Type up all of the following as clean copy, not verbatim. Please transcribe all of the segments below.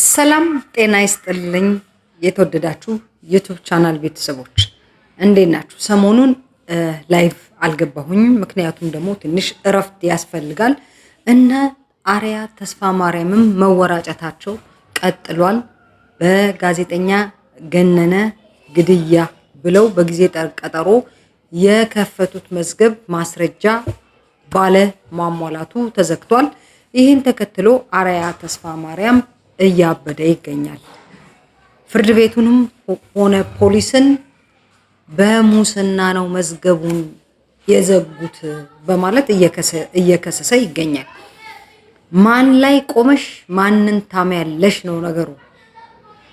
ሰላም ጤና ይስጥልኝ የተወደዳችሁ ዩቲዩብ ቻናል ቤተሰቦች እንዴት ናችሁ? ሰሞኑን ላይቭ አልገባሁኝም፣ ምክንያቱም ደግሞ ትንሽ እረፍት ያስፈልጋል። እነ አርያ ተስፋ ማርያምም መወራጨታቸው ቀጥሏል። በጋዜጠኛ ገነነ ግድያ ብለው በጊዜ ቀጠሮ የከፈቱት መዝገብ ማስረጃ ባለ ማሟላቱ ተዘግቷል። ይህን ተከትሎ አርያ ተስፋ ማርያም እያበደ ይገኛል። ፍርድ ቤቱንም ሆነ ፖሊስን በሙስና ነው መዝገቡን የዘጉት በማለት እየከሰሰ ይገኛል። ማን ላይ ቆመሽ ማንን ታሚያለሽ ነው ነገሩ።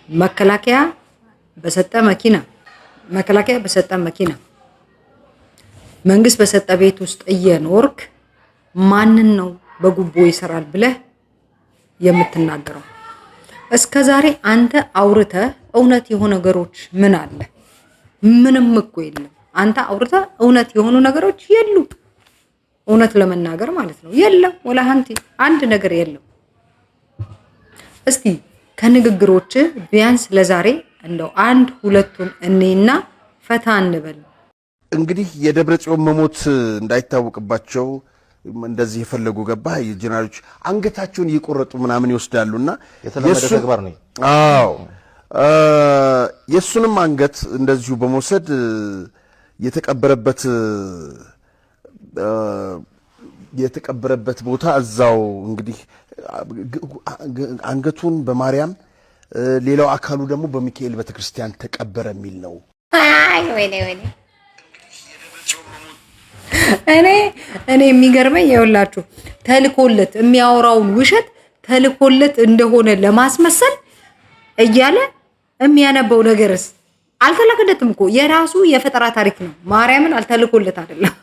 መከላከያ በሰጠ መኪና መንግስት በሰጠ ቤት ውስጥ እየኖርክ ማንን ነው በጉቦ ይሰራል ብለህ የምትናገረው? እስከዛሬ አንተ አውርተ እውነት የሆኑ ነገሮች ምን አለ? ምንም እኮ የለም። አንተ አውርተ እውነት የሆኑ ነገሮች የሉ። እውነት ለመናገር ማለት ነው የለም። ወላ አንድ ነገር የለም። እስቲ ከንግግሮች ቢያንስ ለዛሬ እንደው አንድ ሁለቱን እኔና ፈታ እንበል። እንግዲህ የደብረጽዮን መሞት እንዳይታወቅባቸው እንደዚህ የፈለጉ ገባ የጀነራሎች አንገታቸውን እየቆረጡ ምናምን ይወስዳሉና የተለመደ ተግባር ነው። አዎ የሱንም አንገት እንደዚሁ በመውሰድ የተቀበረበት ቦታ እዛው እንግዲህ አንገቱን በማርያም ሌላው አካሉ ደግሞ በሚካኤል ቤተክርስቲያን ተቀበረ የሚል ነው። አይ ወይኔ እኔ የሚገርመኝ የውላችሁ ተልኮለት የሚያወራውን ውሸት ተልኮለት እንደሆነ ለማስመሰል እያለ የሚያነበው ነገርስ አልተለከለትም እኮ የራሱ የፈጠራ ታሪክ ነው። ማርያምን አልተልኮለት አይደለም።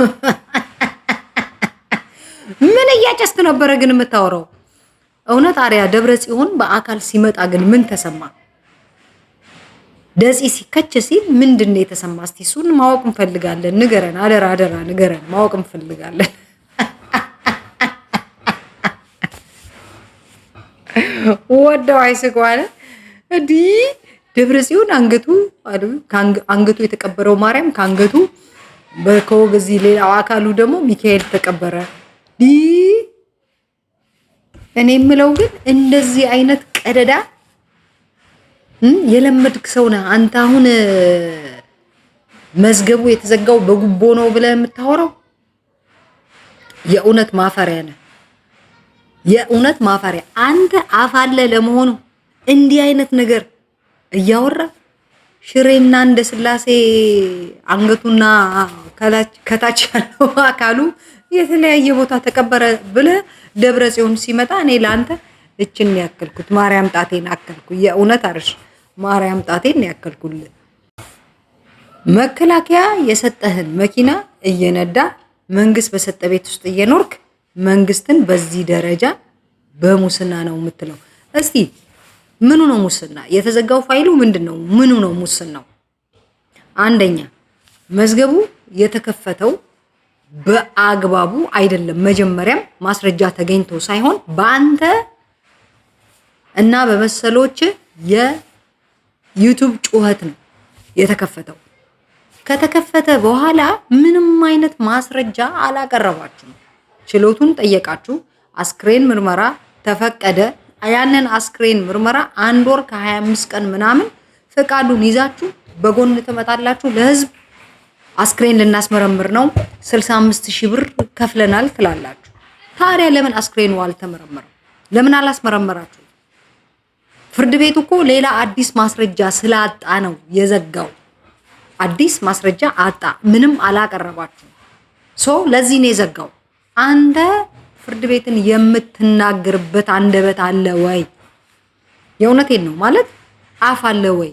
ምን እያጨስት ነበረ ግን የምታወራው? እውነት አርያ ደብረጽዮን በአካል ሲመጣ ግን ምን ተሰማ? ደጺ ሲከች ሲል ምንድነው የተሰማ? እስቲ እሱን ማወቅ እንፈልጋለን። ንገረን፣ አደራ ንገረን፣ ማወቅ እንፈልጋለን። ወደው አይስቋለ እንዲ ደብረጽዮን አንገቱ የተቀበረው ማርያም ካንገቱ በከወገዚ ሌላው አካሉ ደግሞ ሚካኤል ተቀበረ። እኔ የምለው ግን እንደዚህ አይነት ቀደዳ የለመድክ ሰው ነህ አንተ። አሁን መዝገቡ የተዘጋው በጉቦ ነው ብለህ የምታወራው የእውነት ማፈሪያ ነህ። የእውነት ማፈሪያ አንተ አፋለ ለመሆኑ እንዲህ አይነት ነገር እያወራ ሽሬና እንደ ስላሴ አንገቱና ከታች ያለው አካሉ የተለያየ ቦታ ተቀበረ ብለህ ደብረጽዮን ሲመጣ እኔ ላንተ እችን ያከልኩት ማርያም ጣቴን አከልኩ። የእውነት አርሽ ማርያም ጣቴን ያከልኩልህ። መከላከያ የሰጠህን መኪና እየነዳ መንግስት በሰጠ ቤት ውስጥ እየኖርክ መንግስትን በዚህ ደረጃ በሙስና ነው የምትለው? እስቲ ምኑ ነው ሙስና? የተዘጋው ፋይሉ ምንድነው? ምኑ ነው ሙስናው? አንደኛ መዝገቡ የተከፈተው በአግባቡ አይደለም። መጀመሪያም ማስረጃ ተገኝቶ ሳይሆን በአንተ እና በመሰሎች የዩቲዩብ ጩኸት ነው የተከፈተው። ከተከፈተ በኋላ ምንም አይነት ማስረጃ አላቀረባችሁም። ችሎቱን ጠየቃችሁ፣ አስክሬን ምርመራ ተፈቀደ። ያንን አስክሬን ምርመራ 1 ወር ከ25 ቀን ምናምን ፈቃዱን ይዛችሁ በጎን ትመጣላችሁ። ለህዝብ አስክሬን ልናስመረምር ነው 65,000 ብር ከፍለናል ትላላችሁ። ታዲያ ለምን አስክሬኑ አልተመረመረም? ለምን አላስመረመራችሁ? ፍርድ ቤቱ እኮ ሌላ አዲስ ማስረጃ ስላጣ ነው የዘጋው። አዲስ ማስረጃ አጣ፣ ምንም አላቀረባችሁ። ለዚህ ነው የዘጋው። አንተ ፍርድ ቤትን የምትናገርበት አንደበት አለ ወይ? የእውነቴን ነው ማለት አፍ አለ ወይ?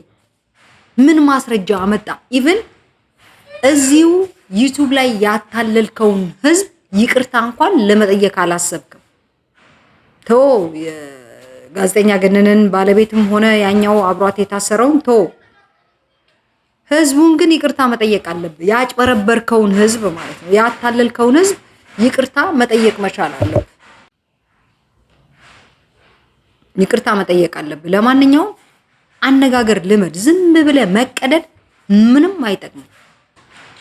ምን ማስረጃ አመጣ? ኢቭን እዚሁ ዩቲዩብ ላይ ያታለልከውን ህዝብ ይቅርታ እንኳን ለመጠየቅ አላሰብክም። ጋዜጠኛ ገነነን ባለቤትም ሆነ ያኛው አብሯት የታሰረውን ህዝቡን ግን ይቅርታ መጠየቅ አለብህ። ያጭበረበርከውን ህዝብ ማለት ነው፣ ያታለልከውን ህዝብ ይቅርታ መጠየቅ መቻል አለብህ። ይቅርታ መጠየቅ አለብህ። ለማንኛውም አነጋገር ልመድ። ዝም ብለህ መቀደድ ምንም አይጠቅም።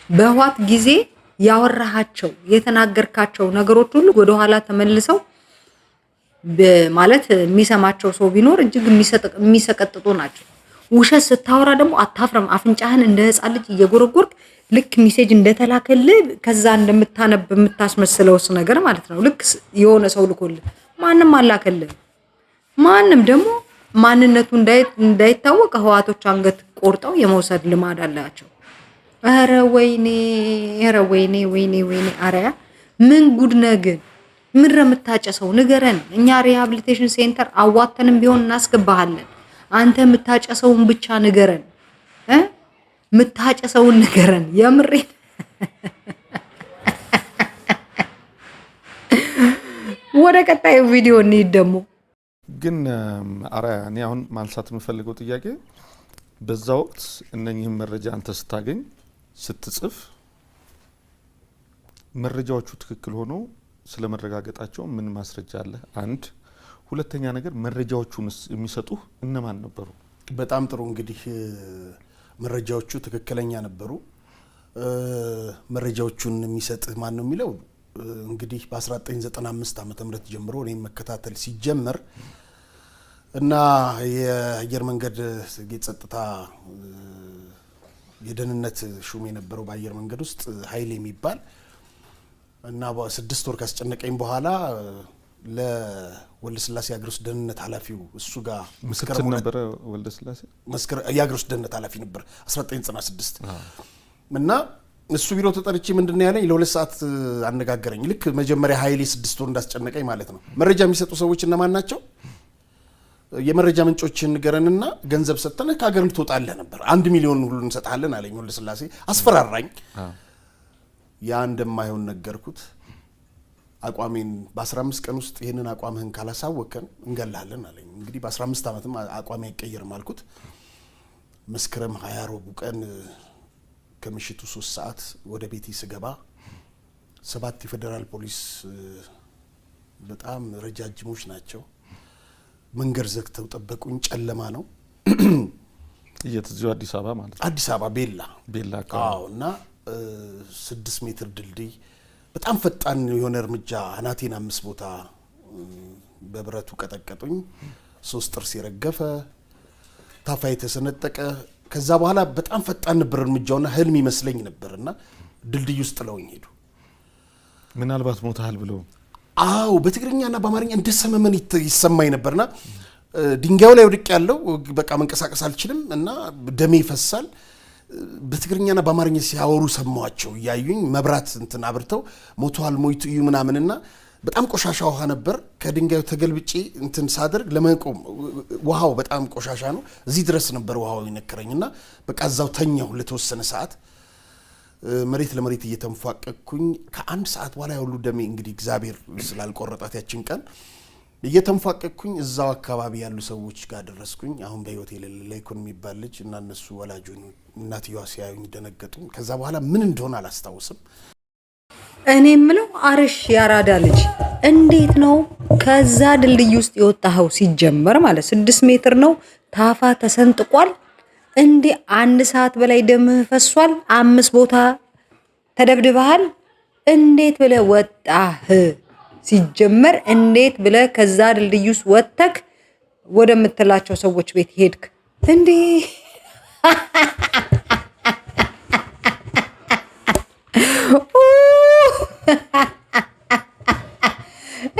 በህዋት ጊዜ ያወራሃቸው የተናገርካቸው ነገሮች ሁሉ ወደ ኋላ ተመልሰው ማለት የሚሰማቸው ሰው ቢኖር እጅግ የሚሰቀጥጡ ናቸው። ውሸት ስታወራ ደግሞ አታፍረም። አፍንጫህን እንደ ህፃን ልጅ እየጎረጎርክ ልክ ሜሴጅ እንደተላከልህ ከዛ እንደምታነብ የምታስመስለውስ ነገር ማለት ነው። ልክ የሆነ ሰው ልኮልህ ማንም አላከልህ። ማንም ደግሞ ማንነቱ እንዳይታወቅ ህዋቶች አንገት ቆርጠው የመውሰድ ልማድ አላቸው። ኧረ ወይኔ ወይኔ አረያ ምን ጉድ ነህ ግን! ምን የምታጨሰው ንገረን። እኛ ሪሃቢሊቴሽን ሴንተር አዋተንም ቢሆን እናስገባሃለን። አንተ የምታጨሰውን ብቻ ንገረን የምታጨሰውን ንገረን። የምሬን ወደ ቀጣዩ ቪዲዮ እንሂድ። ደግሞ ግን አራያ እኔ አሁን ማንሳት የምፈልገው ጥያቄ በዛ ወቅት እነኚህን መረጃ አንተ ስታገኝ ስትጽፍ መረጃዎቹ ትክክል ሆኖ ስለመረጋገጣቸው ምን ማስረጃ አለ? አንድ ሁለተኛ ነገር መረጃዎቹን የሚሰጡህ እነማን ነበሩ? በጣም ጥሩ። እንግዲህ መረጃዎቹ ትክክለኛ ነበሩ። መረጃዎቹን የሚሰጥህ ማን ነው የሚለው እንግዲህ በ1995 ዓመተ ምህረት ጀምሮ እኔም መከታተል ሲጀመር እና የአየር መንገድ የጸጥታ የደህንነት ሹም የነበረው በአየር መንገድ ውስጥ ኃይሌ የሚባል እና በ6 ወር ካስጨነቀኝ በኋላ ለወልደስላሴ የአገር ውስጥ ደህንነት ኃላፊው እሱ ጋር መስከረም ነበር። ወልደስላሴ የአገር ውስጥ ደህንነት ኃላፊ ነበር 1996 እና እሱ ቢሮ ተጠርቼ ምንድነው ያለኝ ለ2 ሰዓት አነጋገረኝ። ልክ መጀመሪያ ኃይሌ 6 ወር እንዳስጨነቀኝ ማለት ነው። መረጃ የሚሰጡ ሰዎች እነማን ናቸው? የመረጃ ምንጮችን ንገረንና ገንዘብ ሰጥተን ከሀገር ትወጣለህ ነበር። 1 ሚሊዮን ሁሉ እንሰጣለን አለኝ። ወልደስላሴ አስፈራራኝ። ያ እንደማይሆን ነገርኩት። አቋሜን በ15 ቀን ውስጥ ይሄንን አቋምህን ካላሳወከን እንገላለን አለኝ። እንግዲህ በ15 ዓመትም አቋሜ አይቀየርም አልኩት። መስከረም 20 ረቡዕ ቀን ከምሽቱ 3 ሰዓት ወደ ቤቴ ስገባ 7 የፌደራል ፖሊስ በጣም ረጃጅሞች ናቸው። መንገድ ዘግተው ጠበቁኝ። ጨለማ ነው። እየተዚሁ አዲስ አበባ ማለት ነው። አዲስ አበባ ቤላ አዎ። እና 6 ሜትር ድልድይ በጣም ፈጣን የሆነ እርምጃ አናቴን 5 ቦታ በብረቱ ቀጠቀጡኝ። 3 ጥርስ የረገፈ ታፋ የተሰነጠቀ። ከዛ በኋላ በጣም ፈጣን ነበር እርምጃውና ህልም ይመስለኝ ነበርና ድልድይ ውስጥ ለውኝ ሄዱ። ምናልባት ሞታል ብሎ አው በትግርኛና በአማርኛ እንደሰመመን ይሰማኝ ነበርና ድንጋዩ ላይ ወድቅ ያለው በቃ መንቀሳቀስ አልችልም እና ደሜ ይፈሳል። በትግርኛና በአማርኛ ሲያወሩ ሰማዋቸው። ያዩኝ መብራት እንትን አብርተው ሞቷል ሞይቱ እዩ ምናምንና በጣም ቆሻሻ ውሃ ነበር። ከድንጋዩ ተገልብጬ እንትን ሳደርግ ለመቆም ውሃው በጣም ቆሻሻ ነው። እዚህ ድረስ ነበር ውሃው ይነከረኝና በቃ እዛው ተኛሁ ለተወሰነ ሰዓት። መሬት ለመሬት እየተንፏቀቅኩኝ ከ1 ሰዓት በኋላ ሁሉ ደሜ እንግዲህ እግዚአብሔር ስላልቆረጣት ያችን ቀን እየተንፏቀቅኩኝ እዛው አካባቢ ያሉ ሰዎች ጋር ደረስኩኝ። አሁን በህይወት የሌለ ለይኩን የሚባል ልጅ እና እነሱ ወላጆን እናትየዋ ሲያዩኝ ደነገጡ። ከዛ በኋላ ምን እንደሆነ አላስታውስም። እኔ የምለው አርሽ ያራዳ ልጅ እንዴት ነው ከዛ ድልድይ ውስጥ የወጣኸው? ሲጀመር ማለት 6 ሜትር ነው። ታፋ ተሰንጥቋል። እንዴ 1 ሰዓት በላይ ደምህ ፈሷል። 5 ቦታ ተደብድበሃል። እንዴት ብለህ ወጣህ? ሲጀመር እንዴት ብለህ ከዛ ድልድይ ውስጥ ወጥተክ ወደምትላቸው ሰዎች ቤት ሄድክ? እንዴ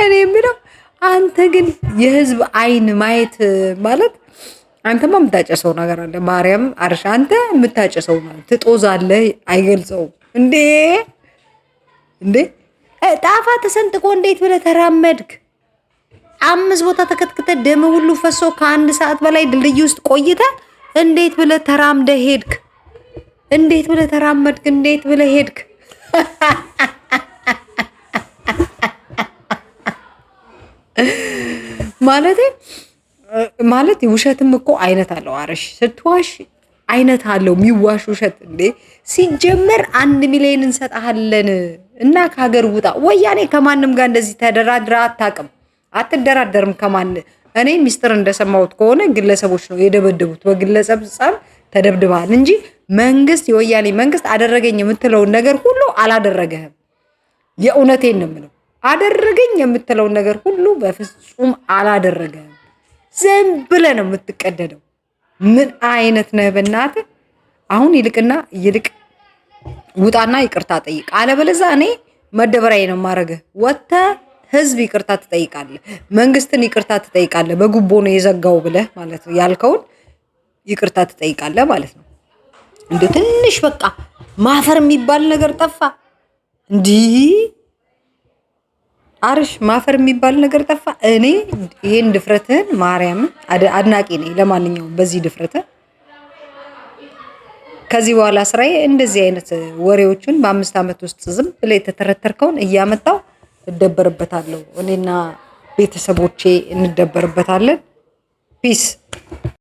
እኔ የምለው አንተ ግን የህዝብ አይን ማየት ማለት አንተማ የምታጨሰው ነገር አለ። ማርያም አርሻ አንተ የምታጨሰው ማለት ትጦዛለህ። አይገልጸውም እንዴ ጣፋ ተሰንጥቆ እንዴት ብለህ ተራመድክ? 5 ቦታ ተከትክተ ደም ሁሉ ፈሶ ከ1 ሰዓት በላይ ድልድይ ውስጥ ቆይተ እንዴት ብለህ ተራምደህ ሄድክ? እንዴት ብለህ ተራመድክ? እንዴት ብለህ ሄድክ? ማለት ውሸትም እኮ አይነት አለው። አረሽ ስትዋሽ አይነት አለው የሚዋሽ ውሸት። እንዴ ሲጀመር 1 ሚሊዮን እንሰጣለን እና ከሀገር ውጣ። ወያኔ ከማንም ጋር እንደዚህ ተደራድራ አታውቅም፣ አትደራደርም ከማን እኔ ሚስጥር እንደሰማሁት ከሆነ ግለሰቦች ነው የደበደቡት። በግለሰብ ጸብ ተደብድበሃል እንጂ መንግስት፣ የወያኔ መንግስት አደረገኝ የምትለውን ነገር ሁሉ አላደረገህም። የእውነቴን ነው የምለው። አደረገኝ የምትለውን ነገር ሁሉ በፍጹም አላደረገህም። ዝም ብለህ ነው የምትቀደደው። ምን አይነት ነህ በእናትህ? አሁን ይልቅ ውጣና ይቅርታ ጠይቅ። አለበለዚያ እኔ መደበሪያ ነው የማደርግህ። ወጥተህ ህዝብ ይቅርታ ትጠይቃለህ፣ መንግስትን ይቅርታ ትጠይቃለህ። በጉቦ ነው የዘጋው ብለህ ማለት ነው ያልከውን ይቅርታ ትጠይቃለህ ማለት ነው። እንደ ትንሽ በቃ ማፈር የሚባል ነገር ጠፋ። እንዲህ አርሽ ማፈር የሚባል ነገር ጠፋ። እኔ ይሄን ድፍረትህን ማርያምን አድናቂ ነኝ። ለማንኛውም በዚህ ድፍረትህ ከዚህ በኋላ ስራዬ እንደዚህ አይነት ወሬዎችን በ5 ዓመት ውስጥ ዝም ብለህ የተተረተርከውን እያመጣው እደበርበታለሁ። እኔና ቤተሰቦቼ እንደበርበታለን። ፒስ